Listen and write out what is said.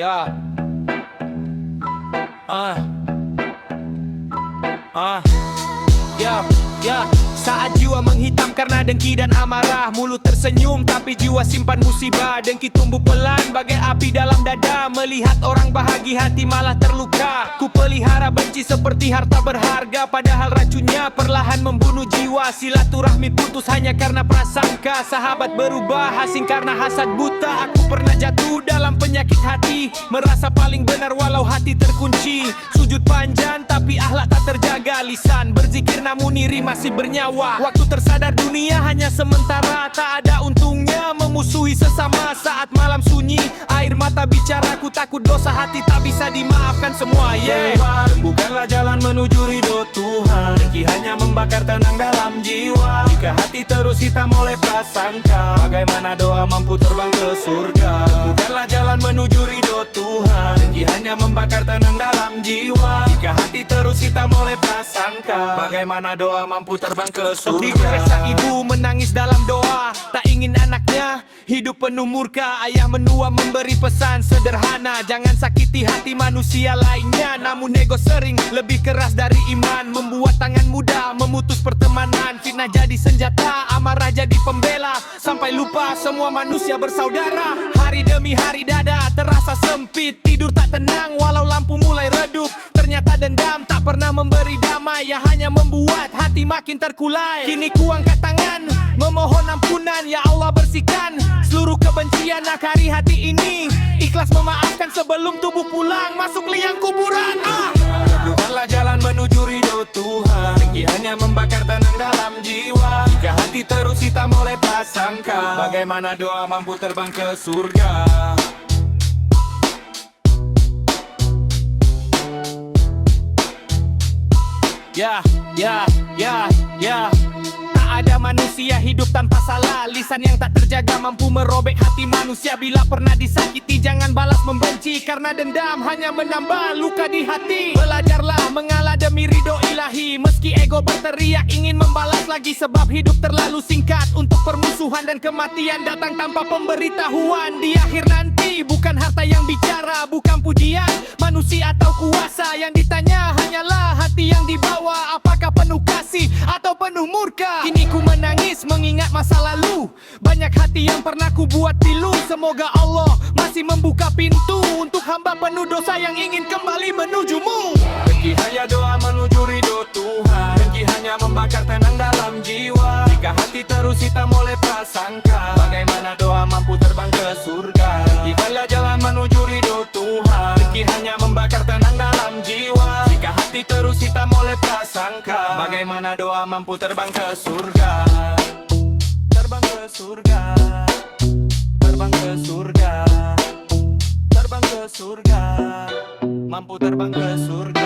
Ya. Ya. Saat jiwa menghitam karena dengki dan amarah, mulut tersenyum tapi jiwa simpan musibah. Dengki tumbuh pelan bagai api dalam dada, melihat orang bahagia hati malah terluka. Ku pelihara benci seperti harta berharga, padahal racunnya perlahan membunuh jiwa. Silaturahmi putus hanya karena prasangka, sahabat berubah asing karena hasad buta. Aku pernah jatuh dalam penyakit hati, merasa paling benar walau hati terkunci. Sujud panjang tapi akhlak tak terjaga, lisan berzikir namun iri masih bernyawa. Waktu tersadar dunia hanya sementara, tak ada untungnya memusuhi sesama. Saat malam sunyi, air mata bicara, ku takut dosa hati tak bisa dimaafkan semua. Bukanlah jalan menuju ridho Tuhan, dengki hanya membakar tenang dalam jiwa. Jika hati terus hitam oleh prasangka, bagaimana doa mampu terbang ke surga? Bukanlah jalan menuju ridho Tuhan, dengki hanya membakar tenang dalam jiwa. Jika hati terus hitam oleh prasangka, bagaimana doa mampu terbang ke surga? Digeresak ibu menangis dalam doa, tak ingin anaknya hidup penuh murka. Ayah menua memberi pesan sederhana, jangan sakiti hati manusia lainnya. Namun ego sering lebih keras dari iman, membuat tangan muda memutus pertemanan. Fitnah jadi senjata, amarah jadi pembela, sampai lupa semua manusia bersaudara. Hari demi hari dada terasa sempit, tidur tak tenang walau lampu mulai redup. Ternyata dendam tak pernah memberi damai, yang hanya membuat hati makin terkulai. Kini ku angkat tangan, memohon ampunan, ya Allah bersihkan seluruh kebencian akari hati ini. Ikhlas memaafkan sebelum tubuh pulang masuk liang kuburan. Bukanlah jalan menuju ridho Tuhan, dengki hanya membakar tenang dalam jiwa. Jika hati terus hitam oleh prasangka, bagaimana doa mampu terbang ke surga? Ya. Tak ada manusia hidup tanpa salah, lisan yang tak terjaga mampu merobek hati manusia. Bila pernah disakiti jangan balas membenci, karena dendam hanya menambah luka di hati. Belajarlah mengalah demi ridho ilahi, meski ego berteriak ingin membalas lagi. Sebab hidup terlalu singkat untuk permusuhan, dan kematian datang tanpa pemberitahuan. Di akhir nanti bukan harta yang bicara, bukan pujian manusia atau kuasa. Yang ditanya hanyalah hati yang dibawa, apakah penuh kasih atau penuh murka. Kini ku menangis mengingat masa lalu, banyak hati yang pernah ku buat pilu. Semoga Allah masih membuka pintu untuk hamba penuh dosa yang ingin kembali menujumu. Dengki hanya doa menuju ridho Tuhan, dengki hanya membakar tenang dalam jiwa. Jika hati terus hitam oleh prasangka, bagaimana doa mampu terbang ke surga? Dengki hanya jalan menuju ridho Tuhan, dengki hanya membakar tenang dalam jiwa. Jika hati terus hitam oleh prasangka, bagaimana doa mampu terbang ke surga? Terbang ke surga, terbang ke surga, terbang ke surga, mampu terbang ke surga.